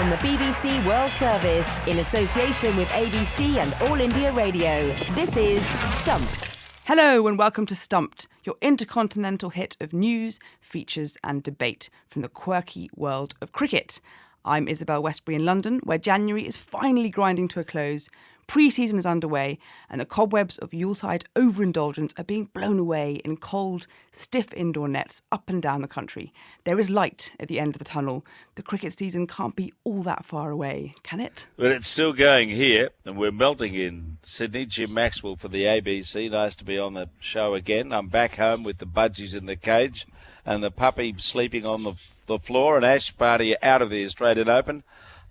From the BBC World Service, in association with ABC and All India Radio, this is Stumped. Hello and welcome to Stumped, your intercontinental hit of news, features and debate from the quirky world of cricket. I'm Isabel Westbury in London, where January is finally grinding to a close. Pre-season is underway and the cobwebs of Yuletide overindulgence are being blown away in cold, stiff indoor nets up and down the country. There is light at the end of the tunnel. The cricket season can't be all that far away, can it? Well, it's still going here and we're melting in Sydney. Jim Maxwell for the ABC. Nice to be on the show again. I'm back home with the budgies in the cage and the puppy sleeping on the floor, and Ash Barty out of the Australian Open.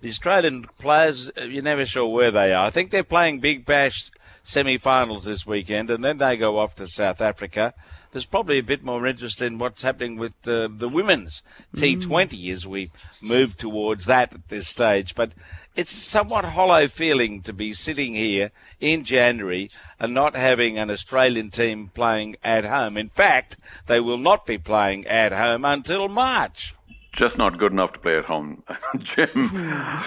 The Australian players, you're never sure where they are. I think they're playing Big Bash semi-finals this weekend, and then they go off to South Africa. There's probably a bit more interest in what's happening with the women's T20 as we move towards that at this stage. But it's a somewhat hollow feeling to be sitting here in January and not having an Australian team playing at home. In fact, they will not be playing at home until March. Just not good enough to play at home, Jim.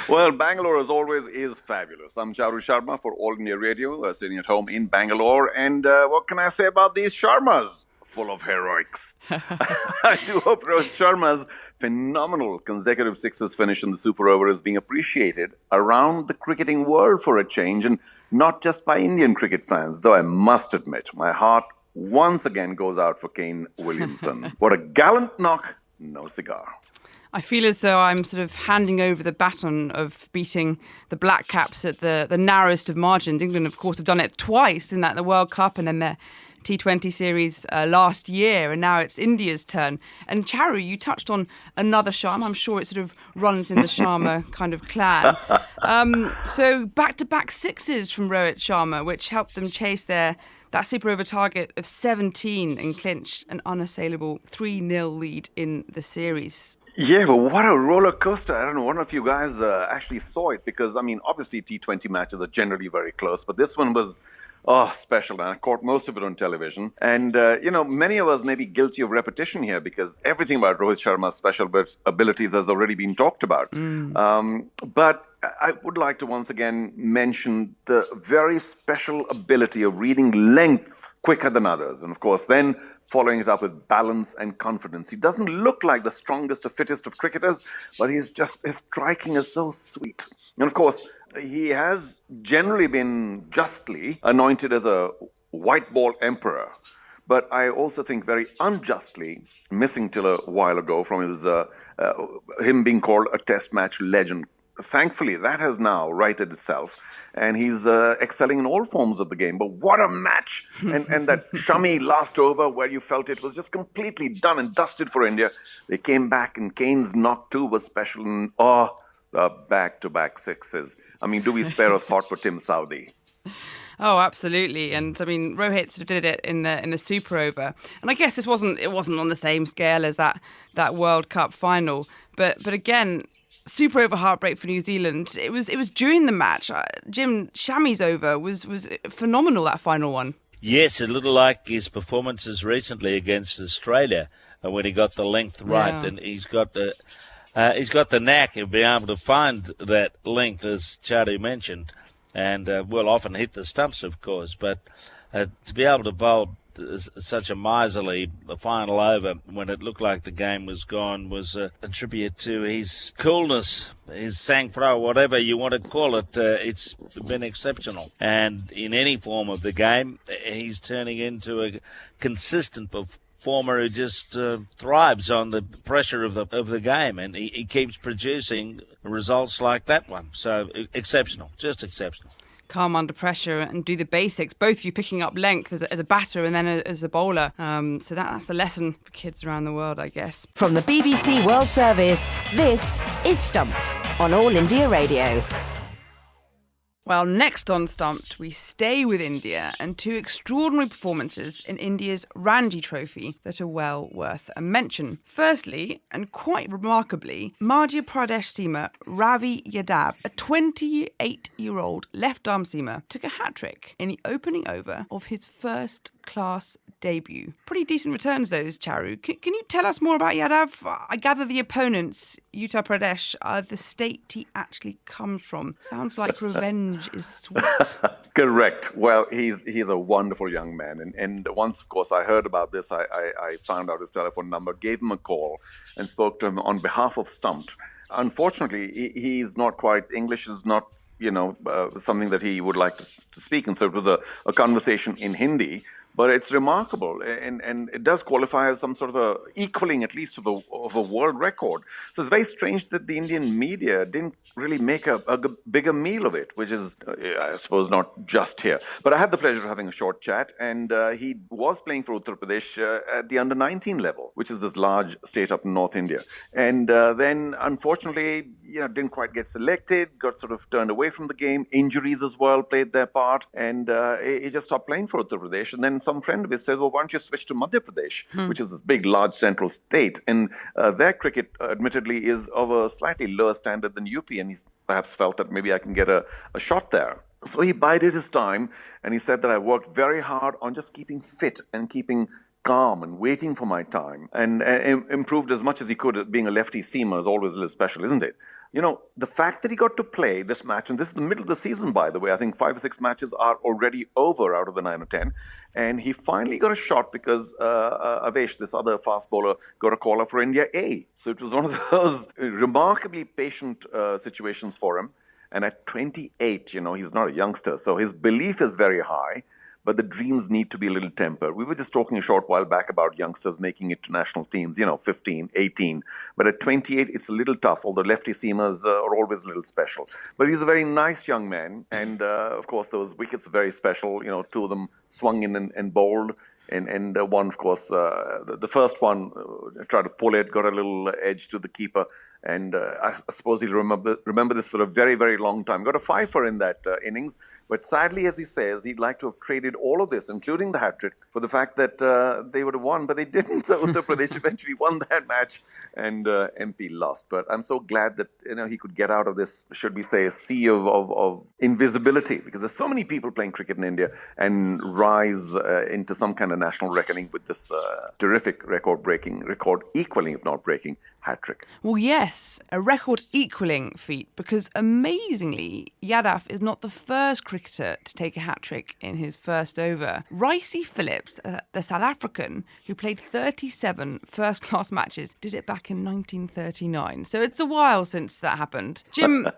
Well, Bangalore, as always, is fabulous. I'm Charu Sharma for All India Radio, sitting at home in Bangalore. And what can I say about these Sharmas? Full of heroics. I do hope Rohit Sharma's phenomenal consecutive sixes finish in the Super Over is being appreciated around the cricketing world for a change, and not just by Indian cricket fans, though I must admit, my heart once again goes out for Kane Williamson. What a gallant knock, no cigar. I feel as though I'm sort of handing over the baton of beating the Black Caps at the narrowest of margins. England, of course, have done it twice in the World Cup and then their T20 series last year, and now it's India's turn. And Charu, you touched on another Sharma. I'm sure it sort of runs in the Sharma kind of clan. So back-to-back sixes from Rohit Sharma, which helped them chase that super over target of 17 and clinch an unassailable 3-0 lead in the series. Yeah, but what a roller coaster. I don't know, one of you guys actually saw it because, I mean, obviously T20 matches are generally very close, but this one was special, and I caught most of it on television. And, many of us may be guilty of repetition here because everything about Rohit Sharma's special abilities has already been talked about. But I would like to once again mention the very special ability of reading length quicker than others. And of course, then following it up with balance and confidence. He doesn't look like the strongest or fittest of cricketers, but his striking is so sweet. And of course, he has generally been justly anointed as a white ball emperor. But I also think very unjustly missing till a while ago from his him being called a test match legend. Thankfully, that has now righted itself, and he's excelling in all forms of the game. But what a match! And that Shami last over, where you felt it was just completely done and dusted for India. They came back, and Kane's knock too was special. And the back-to-back sixes. I mean, do we spare a thought for Tim Southee? Oh, absolutely. And I mean, Rohit sort of did it in the Super Over. And I guess it wasn't on the same scale as that World Cup final. But again, Super Over heartbreak for New Zealand. It was during the match. Jim, Shami's over was phenomenal, that final one. Yes, a little like his performances recently against Australia when he got the length right, and he's got the knack of being able to find that length, as Charu mentioned, and will often hit the stumps, of course. But to be able to bowl such a miserly final over when it looked like the game was gone was a tribute to his coolness, his sang-froid, whatever you want to call it. It's been exceptional. And in any form of the game, he's turning into a consistent performer who just thrives on the pressure of the game, and he keeps producing results like that one. So exceptional, just exceptional. Calm under pressure and do the basics, both you picking up length as a batter and then as a bowler. So that's the lesson for kids around the world, I guess. From the BBC World Service, this is Stumped on All India Radio. Well, next on Stumped, we stay with India and two extraordinary performances in India's Ranji Trophy that are well worth a mention. Firstly, and quite remarkably, Madhya Pradesh seamer Ravi Yadav, a 28-year-old left-arm seamer, took a hat-trick in the opening over of his first first-class debut. Pretty decent returns, those, Charu. Can you tell us more about Yadav? I gather the opponents, Uttar Pradesh, are the state he actually comes from. Sounds like revenge is sweet. Correct. Well, he's a wonderful young man. And once, of course, I heard about this, I found out his telephone number, gave him a call, and spoke to him on behalf of Stumped. Unfortunately, he's not quite, English is not, something that he would like to speak. And so it was a conversation in Hindi. But it's remarkable, and it does qualify as some sort of a equaling, at least, of a world record. So it's very strange that the Indian media didn't really make a bigger meal of it, which is, I suppose, not just here. But I had the pleasure of having a short chat, and he was playing for Uttar Pradesh at the under-19 level, which is this large state up in North India. And then, unfortunately, didn't quite get selected, got sort of turned away from the game. Injuries as well played their part, and he just stopped playing for Uttar Pradesh. And then some friend of his said, well, why don't you switch to Madhya Pradesh, which is this big, large central state. And their cricket, admittedly, is of a slightly lower standard than UP, and he's perhaps felt that maybe I can get a shot there. So he bided his time, and he said that I worked very hard on just keeping fit and keeping calm and waiting for my time, and improved as much as he could. Being a lefty seamer is always a little special, isn't it? The fact that he got to play this match, and this is the middle of the season, by the way, I think 5 or 6 matches are already over out of the 9 or 10, and he finally got a shot because Avesh, this other fast bowler, got a caller for India A. So it was one of those remarkably patient situations for him. And at 28, he's not a youngster, so his belief is very high. But the dreams need to be a little tempered. We were just talking a short while back about youngsters making it to national teams, 15, 18. But at 28, it's a little tough, although lefty seamers are always a little special. But he's a very nice young man. And, of course, those wickets are very special. 2 of them swung in and bowled. And one, of course, the first one tried to pull it, got a little edge to the keeper. And I suppose he'll remember this for a very, very long time. Got a fifer in that innings. But sadly, as he says, he'd like to have traded all of this, including the hat-trick, for the fact that they would have won. But they didn't. So Uttar Pradesh eventually won that match, and MP lost. But I'm so glad that he could get out of this, should we say, a sea of invisibility. Because there's so many people playing cricket in India, and rise into some kind of national reckoning with this terrific record-equaling, if not breaking, hat-trick. Well, yes, a record-equaling feat, because amazingly, Yadav is not the first cricketer to take a hat-trick in his first over. Ricey Phillips, the South African, who played 37 first-class matches, did it back in 1939. So it's a while since that happened. Jim,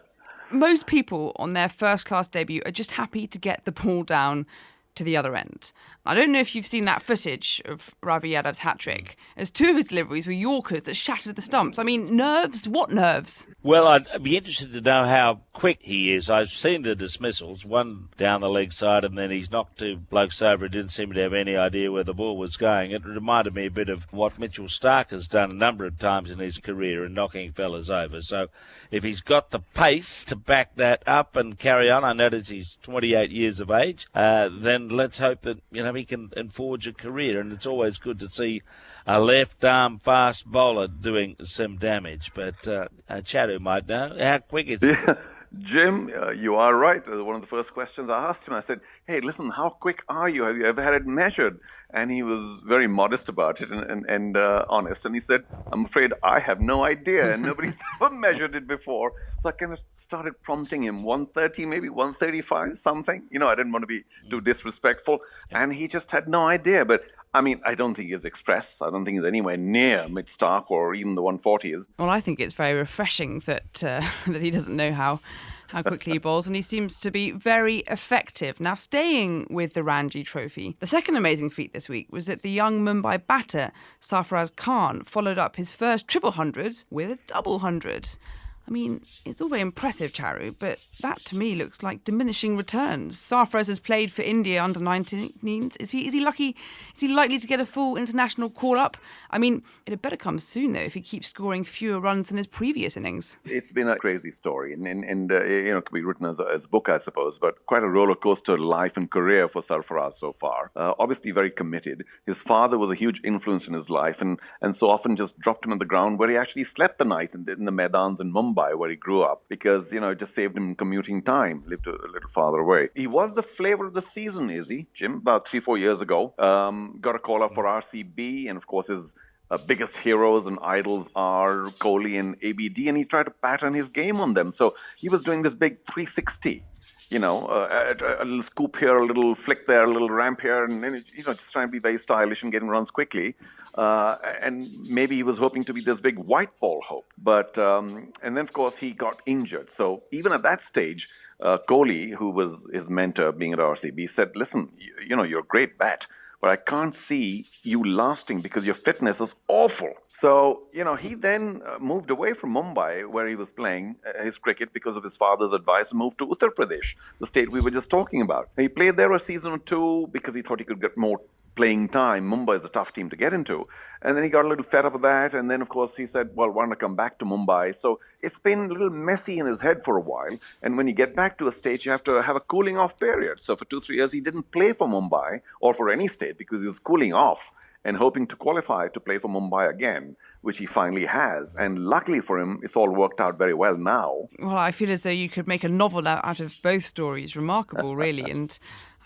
most people on their first-class debut are just happy to get the ball down to the other end. I don't know if you've seen that footage of Ravi Yadav's hat-trick, as 2 of his deliveries were Yorkers that shattered the stumps. I mean, nerves? What nerves? Well, I'd be interested to know how quick he is. I've seen the dismissals, one down the leg side, and then he's knocked 2 blokes over and didn't seem to have any idea where the ball was going. It reminded me a bit of what Mitchell Starc has done a number of times in his career in knocking fellas over. So if he's got the pace to back that up and carry on, I notice he's 28 years of age, then let's hope that he can forge a career. And it's always good to see a left-arm fast bowler doing some damage. But Charu might know how quick it's. Yeah. Jim, you are right. One of the first questions I asked him, I said, hey, listen, how quick are you? Have you ever had it measured? And he was very modest about it and honest. And he said, I'm afraid I have no idea. And nobody's ever measured it before. So I kind of started prompting him, 130, maybe 135, something. I didn't want to be too disrespectful. And he just had no idea. But I mean, I don't think he's express. I don't think he's anywhere near Mitch Starc or even the 140s. Well, I think it's very refreshing that that he doesn't know how quickly he bowls, and he seems to be very effective. Now, staying with the Ranji Trophy, the second amazing feat this week was that the young Mumbai batter, Sarfaraz Khan, followed up his first triple hundred with a double hundred. I mean, it's all very impressive, Charu, but that to me looks like diminishing returns. Sarfaraz has played for India under 19s. Is he lucky? Is he likely to get a full international call-up? I mean, it had better come soon, though, if he keeps scoring fewer runs than his previous innings. It's been a crazy story, and it could be written as a book, I suppose, but quite a roller coaster life and career for Sarfaraz so far. Obviously very committed. His father was a huge influence in his life, and so often just dropped him on the ground where he actually slept the night in the Maidans in Mumbai. Mumbai, where he grew up, because, it just saved him commuting time, lived a little farther away. He was the flavor of the season, is he, Jim? About 3-4 years ago. Got a call up for RCB, and of course his biggest heroes and idols are Kohli and ABD, and he tried to pattern his game on them. So he was doing this big 360. A little scoop here, a little flick there, a little ramp here, and then, just trying to be very stylish and getting runs quickly. And maybe he was hoping to be this big white ball hope. But, and then, of course, he got injured. So even at that stage, Kohli, who was his mentor being at RCB, said, listen, you're a great bat, but I can't see you lasting because your fitness is awful. So, he then moved away from Mumbai, where he was playing his cricket because of his father's advice, and moved to Uttar Pradesh, the state we were just talking about. And he played there a season or two because he thought he could get more playing time. Mumbai is a tough team to get into. And then he got a little fed up with that. And then, of course, he said, well, why don't I come back to Mumbai? So it's been a little messy in his head for a while. And when you get back to a state, you have to have a cooling off period. So for 2-3 years, he didn't play for Mumbai or for any state because he was cooling off and hoping to qualify to play for Mumbai again, which he finally has. And luckily for him, it's all worked out very well now. Well, I feel as though you could make a novel out of both stories. Remarkable, really. And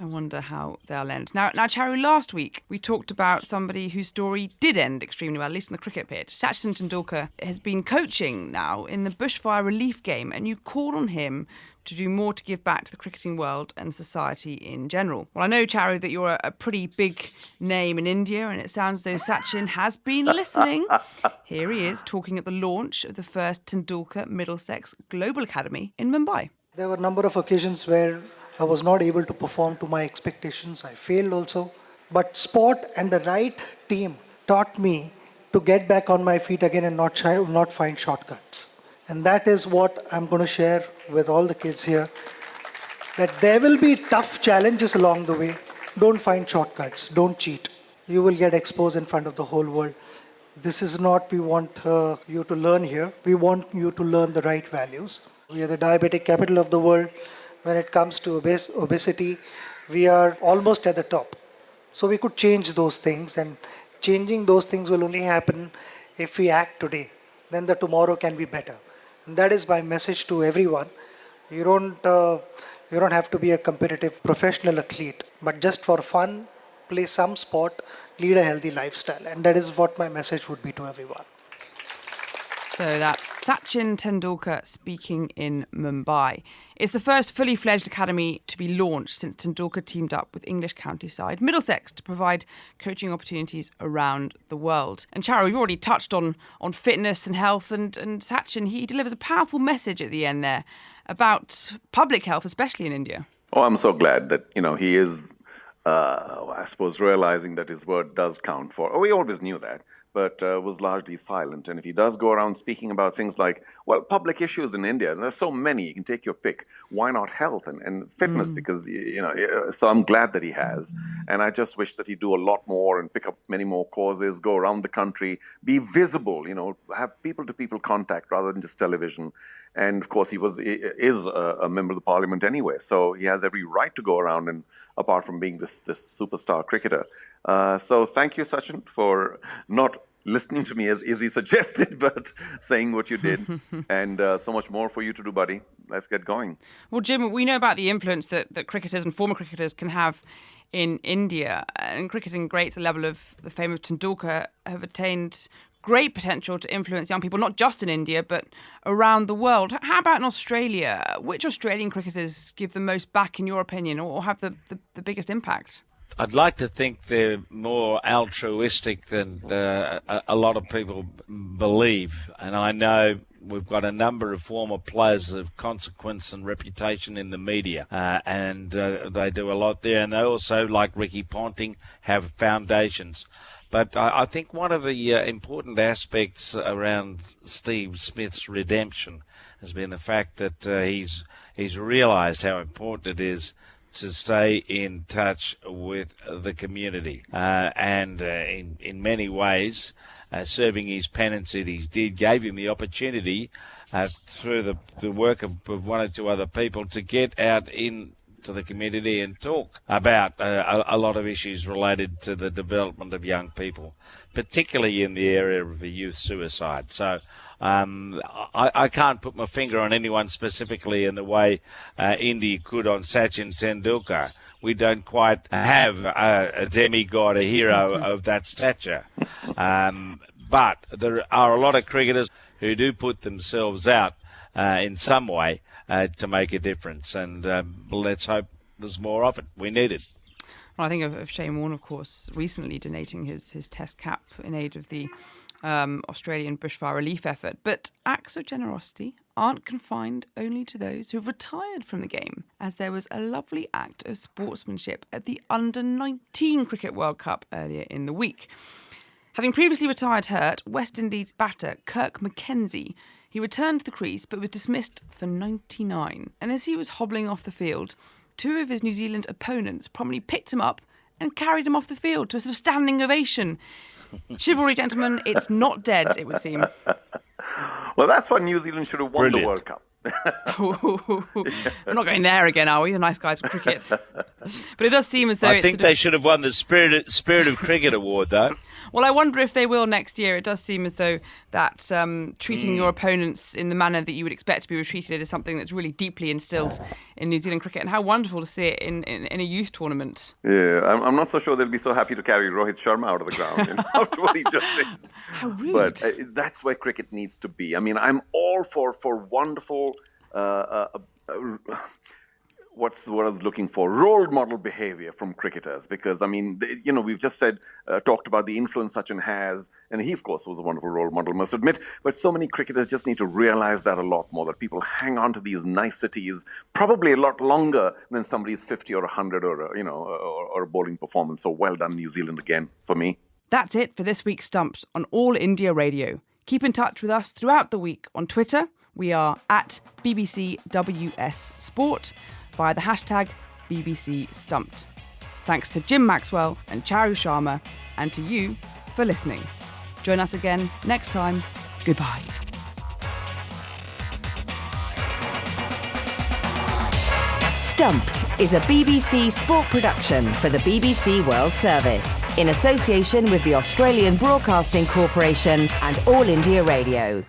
I wonder how they'll end. Now, Charu, last week we talked about somebody whose story did end extremely well, at least on the cricket pitch. Sachin Tendulkar has been coaching now in the bushfire relief game, and you called on him to do more to give back to the cricketing world and society in general. Well, I know, Charu, that you're a pretty big name in India, and it sounds as though Sachin has been listening. Here he is talking at the launch of the first Tendulkar Middlesex Global Academy in Mumbai. There were a number of occasions where I was not able to perform to my expectations. I failed also. But sport and the right team taught me to get back on my feet again and not find shortcuts. And that is what I'm going to share with all the kids here. That there will be tough challenges along the way. Don't find shortcuts. Don't cheat. You will get exposed in front of the whole world. This is not we want you to learn here. We want you to learn the right values. We are the diabetic capital of the world. When it comes to obesity, we are almost at the top. So we could change those things, and changing those things will only happen if we act today. Then the tomorrow can be better. And that is my message to everyone. You don't have to be a competitive professional athlete, but just for fun, play some sport, lead a healthy lifestyle. And that is what my message would be to everyone. So that's Sachin Tendulkar speaking in Mumbai. It's the first fully fledged academy to be launched since Tendulkar teamed up with English county side Middlesex to provide coaching opportunities around the world. And Charu, we've already touched on fitness and health, and Sachin, he delivers a powerful message at the end there about public health, especially in India. Oh, I'm so glad that, he is, I suppose, realizing that his word does count for. Oh, we always knew that, but was largely silent. And if he does go around speaking about things like, public issues in India, and there's so many, you can take your pick. Why not health and fitness? Because, so I'm glad that he has. And I just wish that he'd do a lot more and pick up many more causes, go around the country, be visible, have people-to-people contact rather than just television. And of course, he is a member of the parliament anyway, so he has every right to go around, and apart from being this superstar cricketer. So thank you, Sachin, for not listening to me as Izzy suggested, but saying what you did. And so much more for you to do, buddy. Let's get going. Well, Jim, we know about the influence that cricketers and former cricketers can have in India. And cricketing greats, the level of the fame of Tendulkar, have attained great potential to influence young people, not just in India, but around the world. How about in Australia? Which Australian cricketers give the most back, in your opinion, or have the biggest impact? I'd like to think they're more altruistic than a lot of people believe. And I know we've got a number of former players of consequence and reputation in the media, and they do a lot there. And they also, like Ricky Ponting, have foundations. But I think one of the important aspects around Steve Smith's redemption has been the fact that he's realised how important it is to stay in touch with the community. And in many ways, serving his penance that he did gave him the opportunity through the work of one or two other people to get out into the community and talk about a lot of issues related to the development of young people, particularly in the area of youth suicide. So I can't put my finger on anyone specifically in the way India could on Sachin Tendulkar. We don't quite have a demigod, a hero of that stature. But there are a lot of cricketers who do put themselves out in some way to make a difference. And let's hope there's more of it. We need it. Well, I think of Shane Warne, of course, recently donating his test cap in aid of the Australian bushfire relief effort. But acts of generosity aren't confined only to those who have retired from the game, as there was a lovely act of sportsmanship at the Under-19 Cricket World Cup earlier in the week. Having previously retired hurt, West Indies batter Kirk Mackenzie, he returned to the crease but was dismissed for 99. And as he was hobbling off the field, two of his New Zealand opponents promptly picked him up and carried him off the field to a sort of standing ovation. Chivalry, gentlemen, it's not dead, it would seem. Well, that's why New Zealand should have won the World Cup. We're not going there again, are we? The nice guys with cricket. But it does seem as though I think they should have won the Spirit of Cricket award, though. Well, I wonder if they will next year. It does seem as though that treating your opponents in the manner that you would expect to be treated is something that's really deeply instilled in New Zealand cricket. And how wonderful to see it in a youth tournament. Yeah, I'm not so sure they'll be so happy to carry Rohit Sharma out of the ground after what he just did. How rude. But that's where cricket needs to be. I mean, I'm all for wonderful... what's the word I was looking for? Role model behavior from cricketers, because I mean, we've just talked about the influence Sachin has, and he, of course, was a wonderful role model, must admit. But so many cricketers just need to realize that a lot more. That people hang on to these niceties probably a lot longer than somebody's 50 or 100 or a bowling performance. So well done, New Zealand, again for me. That's it for this week's Stumped on All India Radio. Keep in touch with us throughout the week on Twitter. We are at BBCWS Sport via the hashtag BBC Stumped. Thanks to Jim Maxwell and Charu Sharma, and to you for listening. Join us again next time. Goodbye. Stumped is a BBC sport production for the BBC World Service in association with the Australian Broadcasting Corporation and All India Radio.